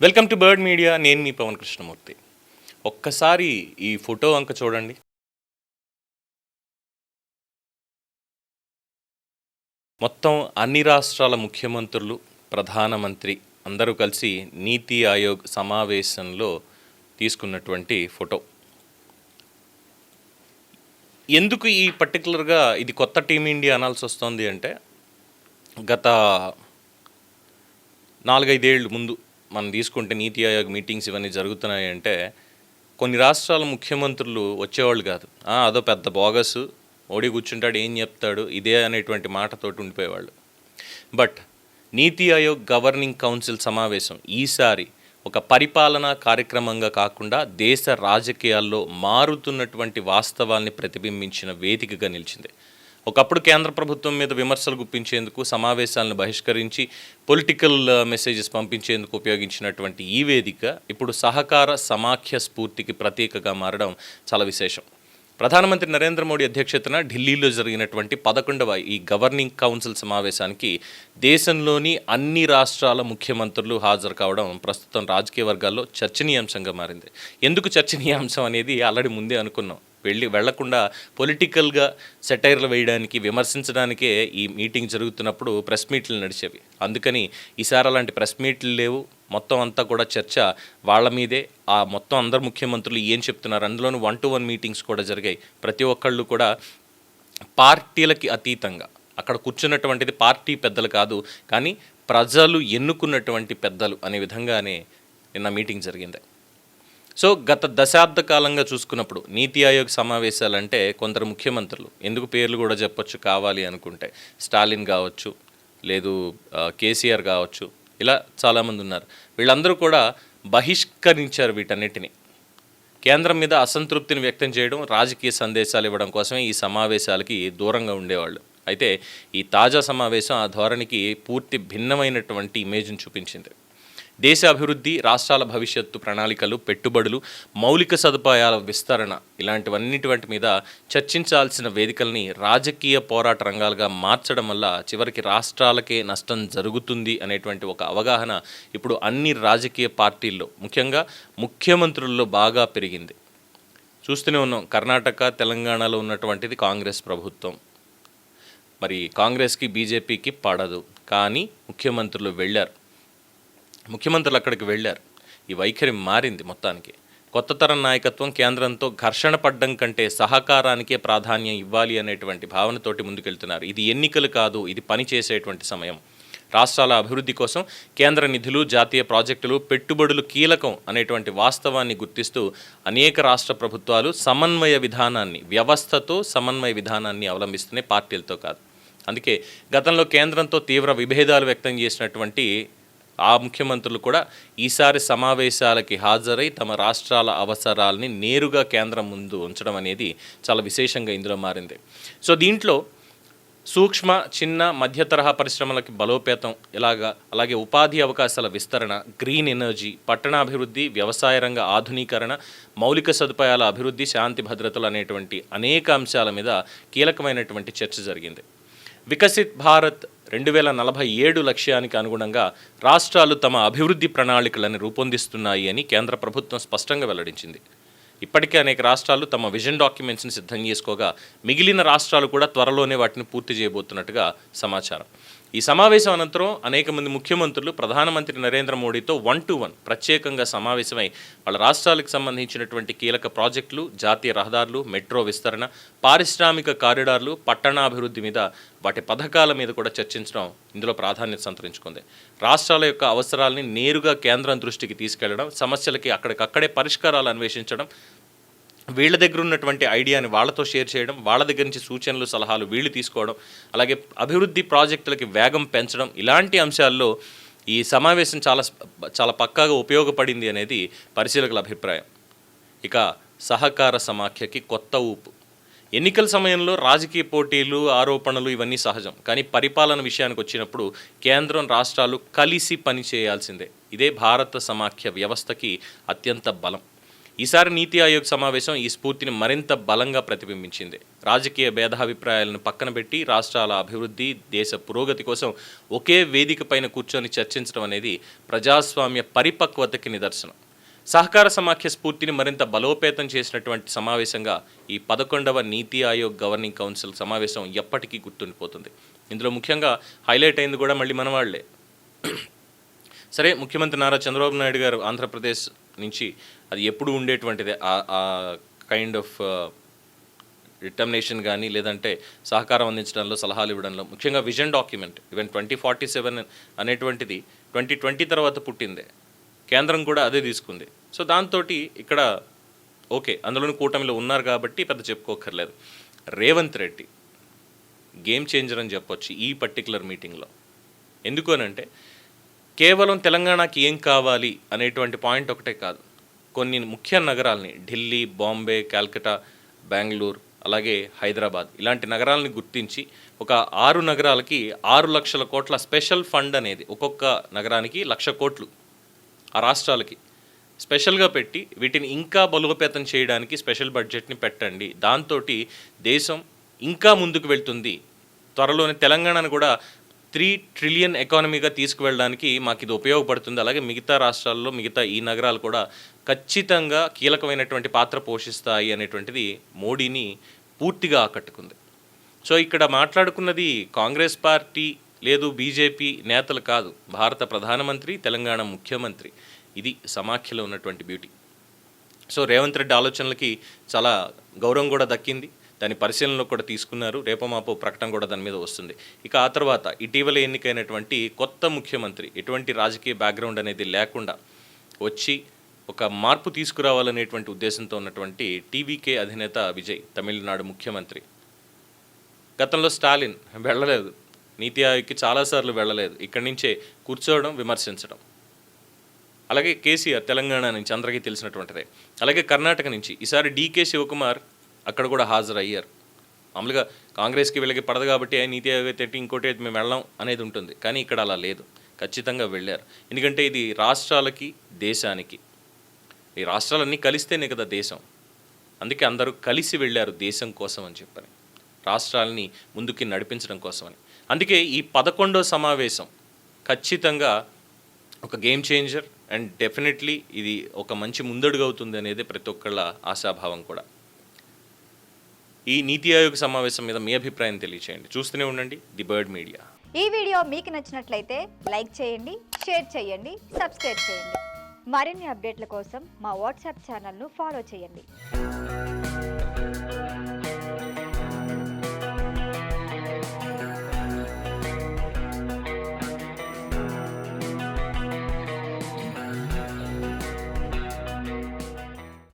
Welcome to bird media. నేను మీ పవన్ కృష్ణమూర్తి. ఒక్కసారి ఈ ఫోటో అంక చూడండి. మొత్తం అన్ని రాష్ట్రాల ముఖ్యమంత్రులు, ప్రధానమంత్రి అందరూ కలిసి నీతి ఆయోగ్ సమావేశంలో తీసుకున్నటువంటి ఫోటో. ఎందుకు ఈ పర్టికులర్గా ఇది కొత్త టీమిండియా అనాల్సి వస్తుంది అంటే, గత 4-5 ఏళ్ళు ముందు మనం తీసుకుంటే నీతి ఆయోగ్ మీటింగ్స్ ఇవన్నీ జరుగుతున్నాయి అంటే కొన్ని రాష్ట్రాల ముఖ్యమంత్రులు వచ్చేవాళ్ళు కాదు. అదో పెద్ద బోగస్, మోడీ కూర్చుంటాడు, ఏం చెప్తాడు, ఇదే అనేటువంటి మాటతోటి ఉండిపోయేవాళ్ళు. But NITI Aayog governing council సమావేశం ఈసారి ఒక పరిపాలనా కార్యక్రమంగా కాకుండా దేశ రాజకీయాల్లో మారుతున్నటువంటి వాస్తవాల్ని ప్రతిబింబించిన వేదికగా నిలిచింది. ఒకప్పుడు కేంద్ర ప్రభుత్వం మీద విమర్శలు గుప్పించేందుకు, సమావేశాలను బహిష్కరించి పొలిటికల్ మెసేజెస్ పంపించేందుకు ఉపయోగించినటువంటి ఈ వేదిక ఇప్పుడు సహకార సమాఖ్య స్ఫూర్తికి ప్రతీకగా మారడం చాలా విశేషం. ప్రధానమంత్రి నరేంద్ర మోడీ అధ్యక్షతన ఢిల్లీలో జరిగినటువంటి 11వ ఈ గవర్నింగ్ కౌన్సిల్ సమావేశానికి దేశంలోని అన్ని రాష్ట్రాల ముఖ్యమంత్రులు హాజరు కావడం ప్రస్తుతం రాజకీయ వర్గాల్లో చర్చనీయాంశంగా మారింది. ఎందుకు చర్చనీయాంశం అనేది ఆల్రెడీ ముందే అనుకున్నాం. వెళ్లకుండా పొలిటికల్గా సెటైర్లు వేయడానికి, విమర్శించడానికే ఈ మీటింగ్ జరుగుతున్నప్పుడు ప్రెస్ మీట్లు నడిచేవి. అందుకని ఈసారి అలాంటి ప్రెస్ మీట్లు లేవు. మొత్తం అంతా కూడా చర్చ వాళ్ళ మీదే. ఆ మొత్తం అందరు ముఖ్యమంత్రులు ఏం చెప్తున్నారు, అందులోనూ 1-to-1 మీటింగ్స్ కూడా జరిగాయి. ప్రతి ఒక్కళ్ళు కూడా పార్టీలకి అతీతంగా అక్కడ కూర్చున్నటువంటిది పార్టీ పెద్దలు కాదు, కానీ ప్రజలు ఎన్నుకున్నటువంటి పెద్దలు అనే విధంగానే నిన్న మీటింగ్ జరిగింది. సో గత దశాబ్ద కాలంగా చూసుకున్నప్పుడు నీతి ఆయోగ్ సమావేశాలంటే కొందరు ముఖ్యమంత్రులు, ఎందుకు పేర్లు కూడా చెప్పొచ్చు కావాలి అనుకుంటే, స్టాలిన్ కావచ్చు, లేదు కేసీఆర్ కావచ్చు, ఇలా చాలామంది ఉన్నారు. వీళ్ళందరూ కూడా బహిష్కరించారు వీటన్నిటిని. కేంద్రం మీద అసంతృప్తిని వ్యక్తం చేయడం, రాజకీయ సందేశాలు ఇవ్వడం కోసమే ఈ సమావేశాలకి దూరంగా ఉండేవాళ్ళు. అయితే ఈ తాజా సమావేశం ఆ ధోరణికి పూర్తి భిన్నమైనటువంటి ఇమేజ్ని చూపించింది. దేశ అభివృద్ధి, రాష్ట్రాల భవిష్యత్తు ప్రణాళికలు, పెట్టుబడులు, మౌలిక సదుపాయాల విస్తరణ ఇలాంటివన్నిటి మీద చర్చించాల్సిన వేదికల్ని రాజకీయ పోరాట రంగాలుగా మార్చడం వల్ల చివరికి రాష్ట్రాలకే నష్టం జరుగుతుంది అనేటువంటి ఒక అవగాహన ఇప్పుడు అన్ని రాజకీయ పార్టీల్లో, ముఖ్యంగా ముఖ్యమంత్రుల్లో బాగా పెరిగింది. చూస్తూనే ఉన్నాం, కర్ణాటక, తెలంగాణలో ఉన్నటువంటిది కాంగ్రెస్ ప్రభుత్వం. మరి కాంగ్రెస్కి, బీజేపీకి పడదు, కానీ ముఖ్యమంత్రులు అక్కడికి వెళ్ళారు. ఈ వైఖరి మారింది మొత్తానికి. కొత్త తరం నాయకత్వం కేంద్రంతో ఘర్షణ పడ్డం కంటే సహకారానికే ప్రాధాన్యం ఇవ్వాలి అనేటువంటి భావనతోటి ముందుకెళ్తున్నారు. ఇది ఎన్నికలు కాదు, ఇది పని చేసేటువంటి సమయం. రాష్ట్రాల అభివృద్ధి కోసం కేంద్ర నిధులు, జాతీయ ప్రాజెక్టులు, పెట్టుబడులు కీలకం అనేటువంటి వాస్తవాన్ని గుర్తిస్తూ అనేక రాష్ట్ర ప్రభుత్వాలు వ్యవస్థతో సమన్వయ విధానాన్ని అవలంబిస్తున్నాయి, పార్టీలతో కాదు. అందుకే గతంలో కేంద్రంతో తీవ్ర విభేదాలు వ్యక్తం చేసినటువంటి ఆ ముఖ్యమంత్రులు కూడా ఈసారి సమావేశాలకి హాజరై తమ రాష్ట్రాల అవసరాలని నేరుగా కేంద్రం ముందు ఉంచడం అనేది చాలా విశేషంగా ఇందులో మారింది. సో దీంట్లో సూక్ష్మ, చిన్న, మధ్య తరహా పరిశ్రమలకి బలోపేతం, అలాగే ఉపాధి అవకాశాల విస్తరణ, గ్రీన్ ఎనర్జీ, పట్టణాభివృద్ధి, వ్యవసాయ రంగ ఆధునీకరణ, మౌలిక సదుపాయాల అభివృద్ధి, శాంతి భద్రతలు అనేటువంటి అనేక అంశాల మీద కీలకమైనటువంటి చర్చ జరిగింది. వికసిత్ భారత్ 2047 లక్ష్యానికి అనుగుణంగా రాష్ట్రాలు తమ అభివృద్ధి ప్రణాళికలను రూపొందిస్తున్నాయి అని కేంద్ర ప్రభుత్వం స్పష్టంగా వెల్లడించింది. ఇప్పటికే అనేక రాష్ట్రాలు తమ విజన్ డాక్యుమెంట్స్ని సిద్ధం చేసుకోగా మిగిలిన రాష్ట్రాలు కూడా త్వరలోనే వాటిని పూర్తి చేయబోతున్నట్టుగా సమాచారం. ఈ సమావేశం అనంతరం అనేక మంది ముఖ్యమంత్రులు ప్రధానమంత్రి నరేంద్ర మోడీతో 1-to-1 ప్రత్యేకంగా సమావేశమై వాళ్ళ రాష్ట్రాలకు సంబంధించినటువంటి కీలక ప్రాజెక్టులు, జాతీయ రహదారులు, మెట్రో విస్తరణ, పారిశ్రామిక కారిడార్లు, పట్టణాభివృద్ధి మీద, వాటి పథకాల మీద కూడా చర్చించడం ఇందులో ప్రాధాన్యత సంతరించుకుంది. రాష్ట్రాల యొక్క అవసరాలని నేరుగా కేంద్రం దృష్టికి తీసుకెళ్లడం, సమస్యలకి అక్కడికక్కడే పరిష్కారాలు అన్వేషించడం, వీళ్ళ దగ్గర ఉన్నటువంటి ఐడియాని వాళ్ళతో షేర్ చేయడం, వాళ్ళ దగ్గర నుంచి సూచనలు, సలహాలు వీళ్ళు తీసుకోవడం, అలాగే అభివృద్ధి ప్రాజెక్టులకి వేగం పెంచడం, ఇలాంటి అంశాల్లో ఈ సమావేశం చాలా పక్కాగా ఉపయోగపడింది అనేది పరిశీలకుల అభిప్రాయం. ఇక సహకార సమాఖ్యకి కొత్త ఊపు. ఎన్నికల సమయంలో రాజకీయ పోటీలు, ఆరోపణలు ఇవన్నీ సహజం, కానీ పరిపాలన విషయానికి వచ్చినప్పుడు కేంద్రం, రాష్ట్రాలు కలిసి పని చేయాల్సిందే. ఇదే భారత సమాఖ్య వ్యవస్థకి అత్యంత బలం. ఈసారి నీతి ఆయోగ్ సమావేశం ఈ స్ఫూర్తిని మరింత బలంగా ప్రతిబింబించింది. రాజకీయ భేదాభిప్రాయాలను పక్కన పెట్టి రాష్ట్రాల అభివృద్ధి, దేశ పురోగతి కోసం ఒకే వేదిక పైన కూర్చొని చర్చించడం అనేది ప్రజాస్వామ్య పరిపక్వతకి నిదర్శనం. సహకార సమాఖ్య స్ఫూర్తిని మరింత బలోపేతం చేసినటువంటి సమావేశంగా ఈ 11వ నీతి ఆయోగ్ గవర్నింగ్ కౌన్సిల్ సమావేశం ఎప్పటికీ గుర్తుండిపోతుంది. ఇందులో ముఖ్యంగా హైలైట్ అయింది కూడా మళ్ళీ మన వాళ్లే. సరే, ముఖ్యమంత్రి నారా చంద్రబాబు నాయుడు గారు ఆంధ్రప్రదేశ్ నుంచి అది ఎప్పుడు ఉండేటువంటిదే ఆ కైండ్ ఆఫ్ డిటర్మినేషన్ కానీ, లేదంటే సహకారం అందించడంలో, సలహాలు ఇవ్వడంలో, ముఖ్యంగా విజన్ డాక్యుమెంట్ ఈవెన్ 2047 అనేటువంటిది 2020 తర్వాత పుట్టిందే. కేంద్రం కూడా అదే తీసుకుంది. సో దాంతో ఇక్కడ ఓకే, అందులోని కూటమిలో ఉన్నారు కాబట్టి పెద్ద చెప్పుకోకర్లేదు. రేవంత్ రెడ్డి గేమ్ చేంజర్ అని చెప్పొచ్చు ఈ పర్టికులర్ మీటింగ్లో. ఎందుకు అనంటే కేవలం తెలంగాణకి ఏం కావాలి అనేటువంటి పాయింట్ ఒకటే కాదు, కొన్ని ముఖ్య నగరాలని ఢిల్లీ, బాంబే, కాల్కటా, బెంగళూరు, అలాగే హైదరాబాద్ ఇలాంటి నగరాలని గుర్తించి ఒక 6 నగరాలకి 6 లక్షల కోట్ల స్పెషల్ ఫండ్ అనేది, ఒక్కొక్క నగరానికి 1,00,000 కోట్లు ఆ రాష్ట్రాలకి స్పెషల్గా పెట్టి వీటిని ఇంకా బలోపేతం చేయడానికి స్పెషల్ బడ్జెట్ని పెట్టండి. దాంతో దేశం ఇంకా ముందుకు వెళ్తుంది. త్వరలోనే తెలంగాణను కూడా 3 ట్రిలియన్ ఎకానమీగా తీసుకువెళ్ళడానికి మాకు ఇది ఉపయోగపడుతుంది. అలాగే మిగతా రాష్ట్రాల్లో మిగతా ఈ నగరాలు కూడా ఖచ్చితంగా కీలకమైనటువంటి పాత్ర పోషిస్తాయి అనేటువంటిది మోడీని పూర్తిగా ఆకట్టుకుంది. సో ఇక్కడ మాట్లాడుకున్నది కాంగ్రెస్ పార్టీ లేదు బీజేపీ నేతలు కాదు, భారత ప్రధానమంత్రి, తెలంగాణ ముఖ్యమంత్రి. ఇది సమాఖ్యలో ఉన్నటువంటి బ్యూటీ. సో రేవంత్ రెడ్డి ఆలోచనలకి చాలా గౌరవం కూడా దక్కింది. దాని పరిశీలనలో కూడా తీసుకున్నారు. రేపో మాపో ప్రకటన కూడా దాని మీద వస్తుంది. ఇక ఆ తర్వాత ఇటీవల ఎన్నికైనటువంటి కొత్త ముఖ్యమంత్రి ఎటువంటి రాజకీయ బ్యాక్గ్రౌండ్ అనేది లేకుండా వచ్చి ఒక మార్పు తీసుకురావాలనేటువంటి ఉద్దేశంతో ఉన్నటువంటి టీవీకే అధినేత విజయ్, తమిళనాడు ముఖ్యమంత్రి. గతంలో స్టాలిన్ వెళ్ళలేదు, నీతి ఆయోగ్కి చాలాసార్లు వెళ్ళలేదు. ఇక్కడి నుంచే కూర్చోవడం, విమర్శించడం. అలాగే కేసీఆర్ తెలంగాణ నుంచి అందరికీ తెలిసినటువంటిదే. అలాగే కర్ణాటక నుంచి ఈసారి డీకే శివకుమార్ అక్కడ కూడా హాజరయ్యారు. మామూలుగా కాంగ్రెస్కి వీళ్ళకి పడదు కాబట్టి నీతి ఆయోగ్ తిట్టి ఇంకోటి మేము వెళ్ళాం అనేది ఉంటుంది. కానీ ఇక్కడ అలా లేదు, ఖచ్చితంగా వెళ్ళారు. ఎందుకంటే ఇది రాష్ట్రాలకి, దేశానికి, ఈ రాష్ట్రాలన్నీ కలిస్తేనే కదా దేశం. అందుకే అందరూ కలిసి వెళ్ళారు దేశం కోసం అని చెప్పని, రాష్ట్రాలని ముందుకి నడిపించడం కోసమని. అందుకే ఈ 11వ సమావేశం ఖచ్చితంగా ఒక గేమ్ చేంజర్ అండ్ డెఫినెట్లీ ఇది ఒక మంచి ముందడుగు అవుతుంది అనేది ప్రతి ఒక్కళ్ళ ఆశాభావం కూడా. ఈ నీతి ఆయోగ్ సమావేశం మీద మీ అభిప్రాయం తెలియచేయండి. చూస్తూనే ఉండండి ది బర్డ్ మీడియా. ఈ వీడియో మీకు నచ్చినట్లయితే లైక్ చేయండి, షేర్ చేయండి, సబ్స్క్రైబ్ చేయండి. మరిన్ని అప్డేట్ల కోసం మా వాట్సాప్ ఛానల్ను ఫాలో చేయండి.